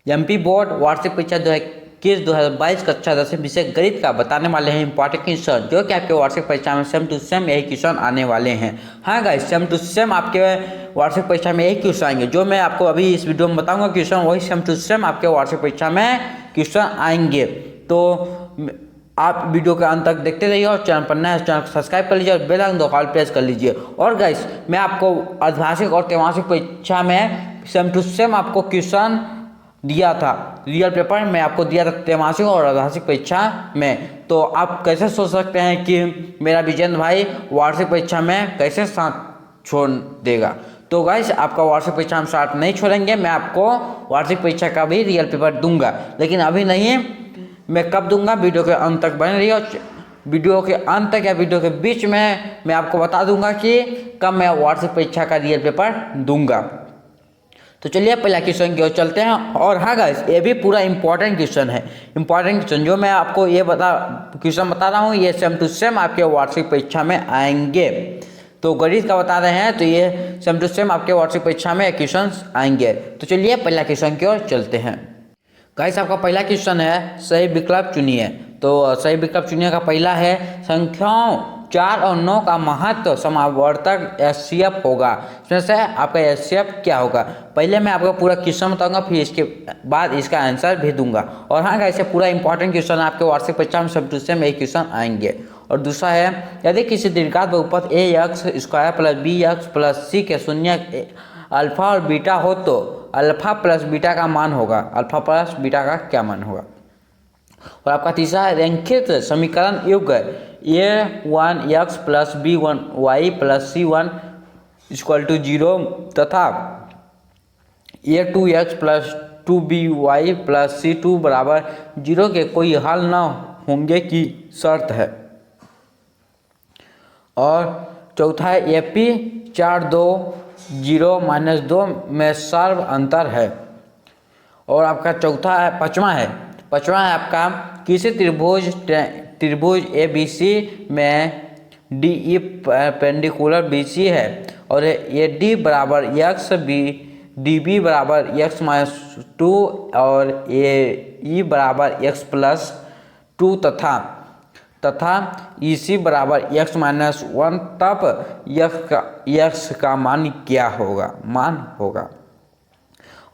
MP board वार्षिक परीक्षा 2021-2022 कक्षा 10 विषय गणित का बताने वाले हैं इंपॉर्टेंट क्वेश्चन, जो कि आपके वार्षिक परीक्षा में सेम टू सेम यही क्वेश्चन आने वाले हैं। हाँ गाइस, सेम टू सेम आपके वार्षिक परीक्षा में यही क्वेश्चन आएंगे। जो मैं आपको अभी इस वीडियो में बताऊंगा क्वेश्चन, वही सेम टू सेम आपके वार्षिक परीक्षा में क्वेश्चन आएंगे। तो आप वीडियो के अंत तक देखते रहिए और चैनल पर नया है चैनल को सब्सक्राइब कर लीजिए और बेल आइकन दबाकर प्रेस कर लीजिए। और गाइस, मैं आपको अर्धवार्षिक और त्रैमासिक परीक्षा में सेम टू सेम आपको क्वेश्चन दिया था, रियल पेपर में आपको दिया था त्रैमासिक और अर्धवार्षिक परीक्षा में। तो आप कैसे सोच सकते हैं कि मेरा विजेंद्र भाई वार्षिक परीक्षा में कैसे साथ छोड़ देगा। तो गाइस, आपका वार्षिक परीक्षा हम साथ नहीं छोड़ेंगे। मैं आपको वार्षिक परीक्षा का भी रियल पेपर दूंगा, लेकिन अभी नहीं। मैं कब दूंगा, वीडियो के अंत तक बने रहिए। और वीडियो के अंत तक या वीडियो के बीच में मैं आपको बता दूंगा कि कब मैं वार्षिक परीक्षा का रियल पेपर दूंगा। तो चलिए पहला क्वेश्चन की ओर चलते हैं। और हाँ गाइस, ये भी पूरा इंपॉर्टेंट क्वेश्चन है। इंपॉर्टेंट क्वेश्चन जो मैं आपको ये क्वेश्चन बता रहा हूँ, ये सेम टू सेम आपके वार्षिक परीक्षा में आएंगे। तो गणित का बता रहे हैं, तो ये सेम टू सेम आपके वार्षिक परीक्षा में क्वेश्चन आएंगे। तो चलिए पहला क्वेश्चन की ओर चलते हैं। गाइस, आपका पहला क्वेश्चन है सही विकल्प चुनिए। तो सही विकल्प चुनिए का पहला है संख्याओं 4 और 9 का महत्व समावर्तक एचसीएफ होगा। इसमें से आपका एचसीएफ क्या होगा। पहले मैं आपको पूरा क्वेश्चन बताऊंगा, फिर इसके बाद इसका आंसर भी दूंगा। और हाँ गाइस, पूरा इंपॉर्टेंट क्वेश्चन आपके वार्षिक परीक्षा में सब से में क्वेश्चन आएंगे। और दूसरा है यदि किसी दीर्घात बहुपद A X square plus B X plus C के शून्य अल्फा और बीटा हो, तो अल्फा प्लस बीटा का मान होगा। अल्फा प्लस बीटा का क्या मान होगा। और आपका तीसरा है रेखित समीकरण युग a1x plus b1y plus c1 equal to 0 तथा a2x plus 2by plus c2 बराबर 0 के कोई हल न होंगे की शर्त है। और चौथा है AP 4 2 0 माइनस 2 में सर्व अंतर है। और आपका पांचवा है आपका किसी त्रिभुज ABC में DE पेंडिकुलर BC है और ये D बराबर x DB बराबर x माइनस 2 और AE बराबर x प्लस 2 तथा EC बराबर x माइनस 1, तब x का मान क्या होगा।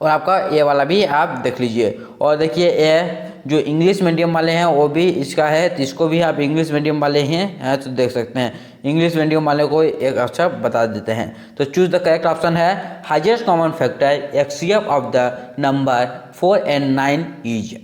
और आपका ये वाला भी आप देख लीजिए। और देखिए, ये जो इंग्लिश मीडियम वाले हैं वो भी इसका है, तो इसको भी आप इंग्लिश मीडियम वाले हैं तो देख सकते हैं। इंग्लिश मीडियम वाले को एक अच्छा बता देते हैं। तो चूज द करेक्ट ऑप्शन है highest common factor HCF of the number 4 and 9 is.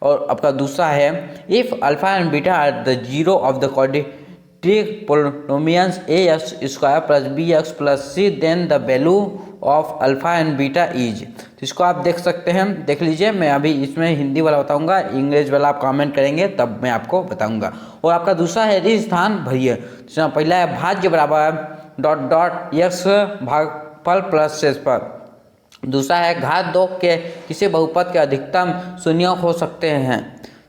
और आपका दूसरा है if alpha and beta are the zero of the quadratic polynomials ax square plus bx plus c, then the value of alpha and beta is. तो इसको आप देख सकते हैं, देख लीजिए। मैं अभी इसमें हिंदी वाला बताऊंगा, इंग्लिश वाला आप कमेंट करेंगे तब मैं आपको बताऊंगा। और आपका दूसरा है यदि स्थान भरिए। तो पहला है भाज्य बराबर डॉट डॉट x भागफल प्लस शेषफल। दूसरा है घात 2 के किसी बहुपद के अधिकतम शून्य हो सकते हैं।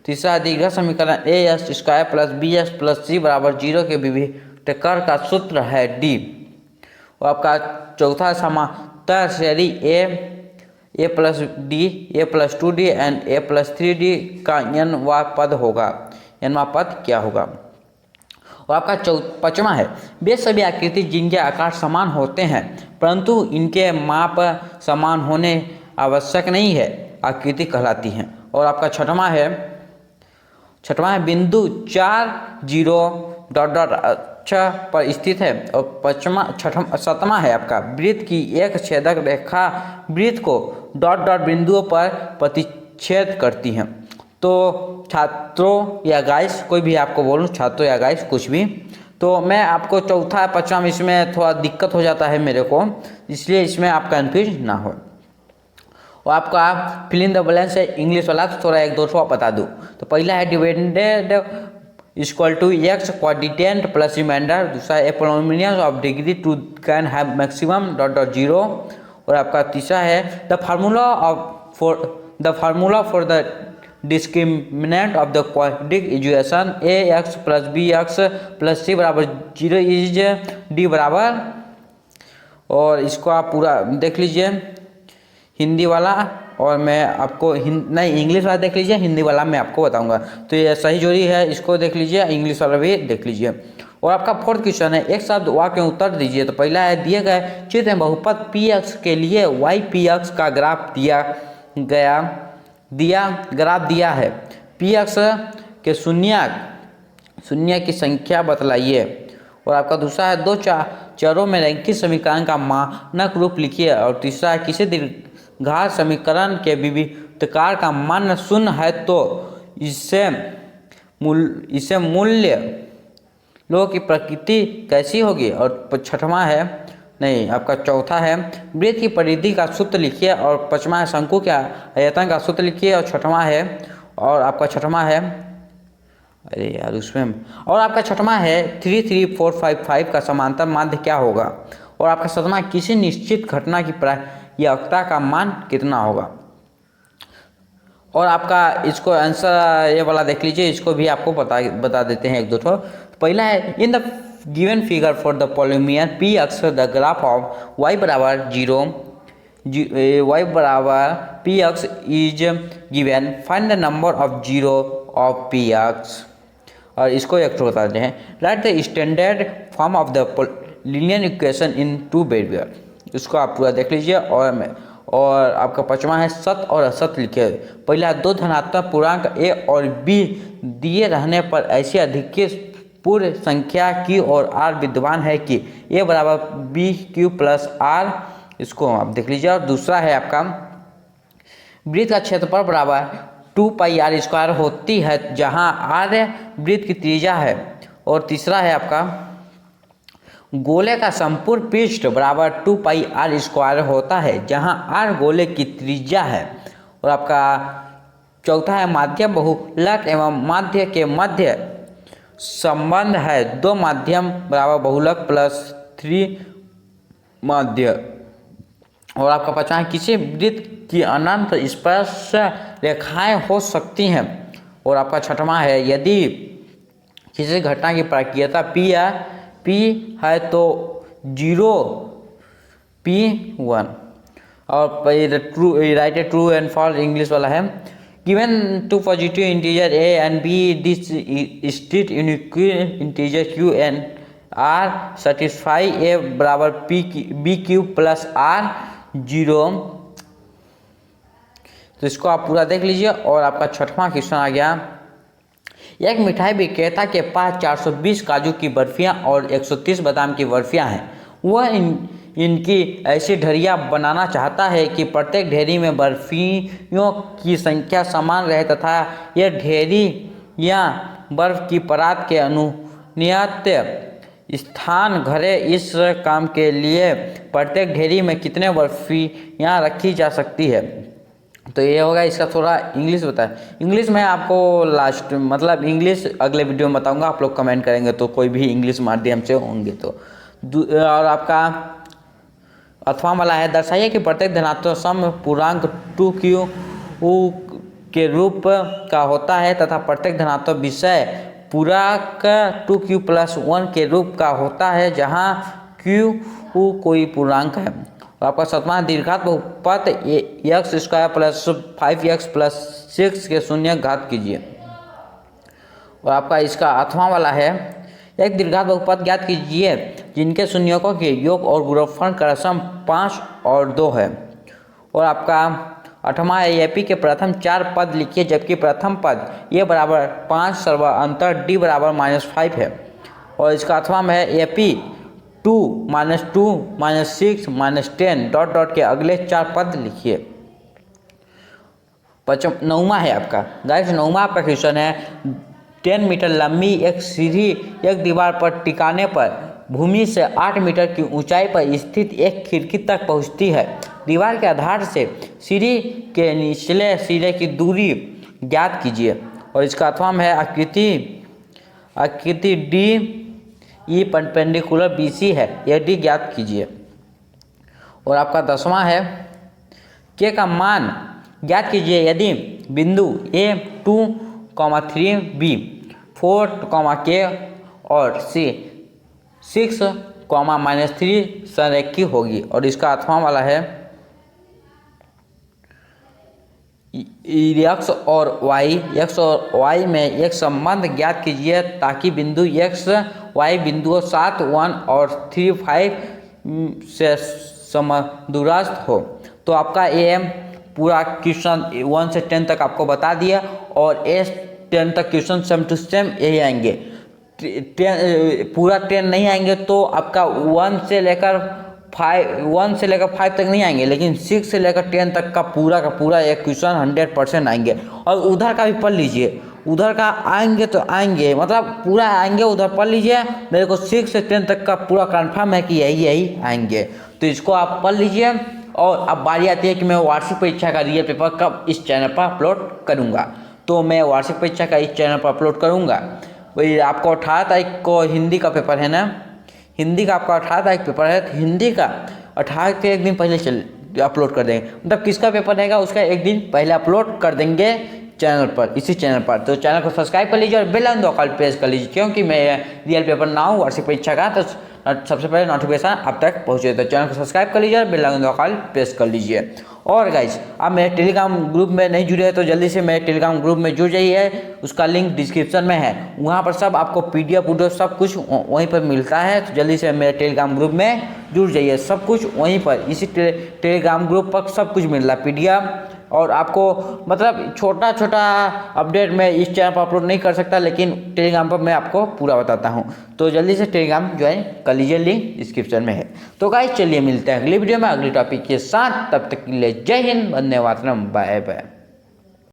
तीसरा दीर्घ समीकरण ax square plus bx plus c बराबर 0 के विभीषकर का सूत्र है d। और आपका चौथा समांतर श्रेणी a plus d a plus 2d and a plus 3d का n वां पद होगा। n वां पद क्या होगा। और आपका पांचवा है वे सभी आकृति जिनके आकार समान होते हैं परंतु इनके माप समान होने आवश्यक नहीं है, आकृति कहलाती हैं। और आपका छठवां है बिंदु 4 0 डॉट डॉट अच्छा पर स्थित है। और सातवां है आपका वृत्त की एक छेदक रेखा वृत्त को डॉट डॉट बिंदुओं पर प्रतिच्छेद करती है। तो छात्रों या गाइस, कोई भी आपको बोलूं, छात्रों या गाइस कुछ भी, तो मैं आपको चौथा पांचवा में इसमें थोड़ा दिक्कत हो जाता है मेरे को, इसलिए इसमें आप कंफ्यूज ना हो। और आपका फिल इन द ब्लैंक्स है इंग्लिश वाला, तो थोड़ा एक दो ठो बता दूँ। तो पहला है divided equal to x quadrant plus remainder. दूसरा है polynomial of degree 2 can have maximum dot dot 0। और आपका तीसरा है the formula for the discriminant of the quadratic equation ax plus bx plus c बराबर 0 इज d बराबर। और इसको आप पूरा देख लीजिए हिंदी वाला, और मैं आपको नहीं इंग्लिश वाला देख लीजिए, हिंदी वाला मैं आपको बताऊंगा। तो ये सही जोड़ी है, इसको देख लीजिए, इंग्लिश वाला भी देख लीजिए। और आपका फोर्थ क्वेश्चन है, एक शब्द वाक्य में उत्तर दीजिए। तो पहला है, दिए गए चित्र में बहुपद पी एक्स के लिए वाई पी एक्स का ग्राफ ग्राफ दिया है। पी एक्स के शून्य की संख्या बतलाइए। और आपका दूसरा है, दो चरों में रैखिक समीकरण का मानक रूप लिखिए। और तीसरा है, किसी दीर्घात समीकरण के विविधकार का मान शून्य है तो इसे मूल्य लो की प्रकृति कैसी होगी। और छठवां है, नहीं आपका चौथा है, वृत्त की परिधि का सूत्र लिखिए। और पांचवा है, शंकु के आयतन का सूत्र लिखिए। और छठवां है, और आपका छठवां है, अरे यार उसमें, और आपका छठवां है 33455 का समांतर माध्य क्या होगा। और आपका सातवां, किसी निश्चित घटना की प्रायिकता का मान कितना होगा। और आपका इसको आंसर ये वाला देख लीजिए, इसको भी आपको बता देते हैं एक दो ठो। पहला है, in the given figure for the polynomial P x the graph of y बराबर 0 y बराबर P x is given, find the number of zero of P x. और इसको एक बता देते हैं, right the standard form of the linear equation in two variable. इसको आप पूरा देख लीजिए। और आपका पांचवा है, सत्य और असत्य लिखिए। पहला, दो धनात्मक पूर्णांक a और b दिए रहने पर ऐसी अधिक पूर्ण संख्या q और r विद्यमान है कि a बराबर बी क्यू प्लस आर। इसको आप देख लीजिए। और दूसरा है आपका, वृत्त का क्षेत्रफल बराबर 2 पाई आर स्क्वायर होती है जहां r वृत्त की त्रिज्या है। और तीसरा है आपका, गोले का संपूर्ण पृष्ठ बराबर 2 पाई आर स्क्वायर होता है जहां r गोले की त्रिज्या है। और आपका चौथा है, माध्यम बहुलक एवं माध्य के मध्य संबंध है, दो माध्यम बराबर बहुलक प्लस 3 माध्य। और आपका पांचवा है, किसी वृत्त की अनंत स्पर्श रेखाएं हो सकती हैं। और आपका छठवां है, यदि किसी घटना की प्रायिकता P है तो 0 P1। और true right true and false English वाला है, given two positive integer a and b this strict unique integer q and r satisfy a बराबर b क्यूब प्लस r 0। तो इसको आप पूरा देख लीजिए। और आपका छठवां क्वेश्चन आ गया, एक मिठाई विक्रेता के पास 420 काजू की बर्फियां और 130 बादाम की बर्फियां हैं। वह इनकी ऐसी ढेरियाँ बनाना चाहता है कि प्रत्येक ढेरी में बर्फियों की संख्या समान रहे तथा यह ढेरियाँ बर्फ की परात के अनुनियत स्थान घरे। इस काम के लिए प्रत्येक ढेरी में कितने बर्फियाँ रखी जा सकती है। तो ये होगा, इसका थोड़ा इंग्लिश बताया। इंग्लिश में आपको लास्ट मतलब इंग्लिश अगले वीडियो में बताऊंगा, आप लोग कमेंट करेंगे तो कोई भी इंग्लिश माध्यम से होंगे तो। और आपका अथवा वाला है, दर्शाइए कि प्रत्येक धनात्मक सम पूर्णांक 2q के रूप का होता है तथा प्रत्येक धनात्मक विषय पूरक 2q प्लस 1 के रूप का होता है जहाँ q कोई पूर्णांक है। और आपका सातवां, दीर्घात बहुपद x square plus 5x plus 6 के शून्य घात कीजिए। और आपका इसका आठवां वाला है, एक दीर्घात बहुपद ज्ञात कीजिए जिनके शून्यकों के योग और गुणनफल क्रमशः 5 और 2 है। और आपका आठवां है, एपी के प्रथम 4 पद लिखिए जबकि प्रथम पद ए बराबर 5 सर्वांतर डी बराबर -5 है। और इसका आठवां में है, एपी 2 -2 -6 -10 डॉट डॉट के अगले 4 पद लिखिए। नौवां है आपका गाइस, नौवां आपका क्वेश्चन है, 10 मीटर लंबी एक सीढ़ी एक दीवार पर टिकाने पर भूमि से 8 मीटर की ऊंचाई पर स्थित एक खिड़की तक पहुंचती है। दीवार के आधार से सीढ़ी के निचले सिरे की दूरी ज्ञात कीजिए। और इसका अथवा है, आकृति डी ई परपेंडिकुलर BC है, यह डी ज्ञात कीजिए। और आपका 10वां है, के का मान ज्ञात कीजिए यदि बिंदु A 2, 3 B 4, K और C 6, -3 संरेखी होगी। और इसका 8वां वाला है, एक्स और वाई में एक संबंध ज्ञात कीजिए ताकि बिंदु एक्स वाई बिंदुओं 7, 1 और 3, 5 से समदूरस्थ हो। तो आपका एम पूरा क्वेश्चन 1 से 10 तक आपको बता दिया और एस 10 तक क्वेश्चन सेम टू सेम यही आएंगे। 10 नहीं आएंगे तो आपका 1 से लेकर 5 तक नहीं आएंगे, लेकिन 6 से लेकर 10 तक का पूरा एक क्वेश्चन 100% आएंगे। और उधर का भी पढ़ लीजिए, उधर का आएंगे तो आएंगे, मतलब पूरा आएंगे, उधर पढ़ लीजिए। मेरे को 6 से 10 तक का पूरा कंफर्म है कि यही आएंगे, तो इसको आप पढ़ लीजिए। और अब बारी आती है कि मैं वार्षिक परीक्षा का रियल पेपर कब इस चैनल पर अपलोड करूँगा। तो मैं वार्षिक परीक्षा का इस चैनल पर अपलोड करूँगा। वही आपको 18 तारीख को हिंदी का पेपर है ना, हिंदी का आपका 18 तारीख पेपर है, तो हिंदी का 18 के एक दिन पहले अपलोड कर देंगे। मतलब किसका पेपर रहेगा उसका एक दिन पहले अपलोड कर देंगे चैनल पर, इसी चैनल पर। तो चैनल को सब्सक्राइब कर लीजिए और बेल आइकन दबाकर प्रेस कर लीजिए, क्योंकि मैं रियल पेपर ना हूँ वार्षिक परीक्षा का, तो सबसे पहले नोटिफिकेशन आप तक पहुँचे। तो चैनल को सब्सक्राइब कर लीजिए और बेल आइकन दबाकर प्रेस कर लीजिए। और गाइज आप मेरे टेलीग्राम ग्रुप में नहीं जुड़े हैं तो जल्दी से मेरे टेलीग्राम ग्रुप में जुड़ जाइए, उसका लिंक डिस्क्रिप्शन में है। वहाँ पर सब आपको PDF वीडियो सब कुछ वहीं पर मिलता है, तो जल्दी से मेरे टेलीग्राम ग्रुप में जुड़ जाइए। सब कुछ वहीं पर, इसी टेलीग्राम ग्रुप पर सब कुछ मिल रहा है PDF। और आपको मतलब छोटा छोटा अपडेट मैं इस चैनल पर अपलोड नहीं कर सकता, लेकिन टेलीग्राम पर मैं आपको पूरा बताता हूँ। तो जल्दी से टेलीग्राम ज्वाइन कर लीजिए, लिंक डिस्क्रिप्शन में है। तो गाइस चलिए मिलते हैं अगली वीडियो में अगली टॉपिक के साथ, तब तक के लिए जय हिंद, वंदे मातरम, बाय बाय।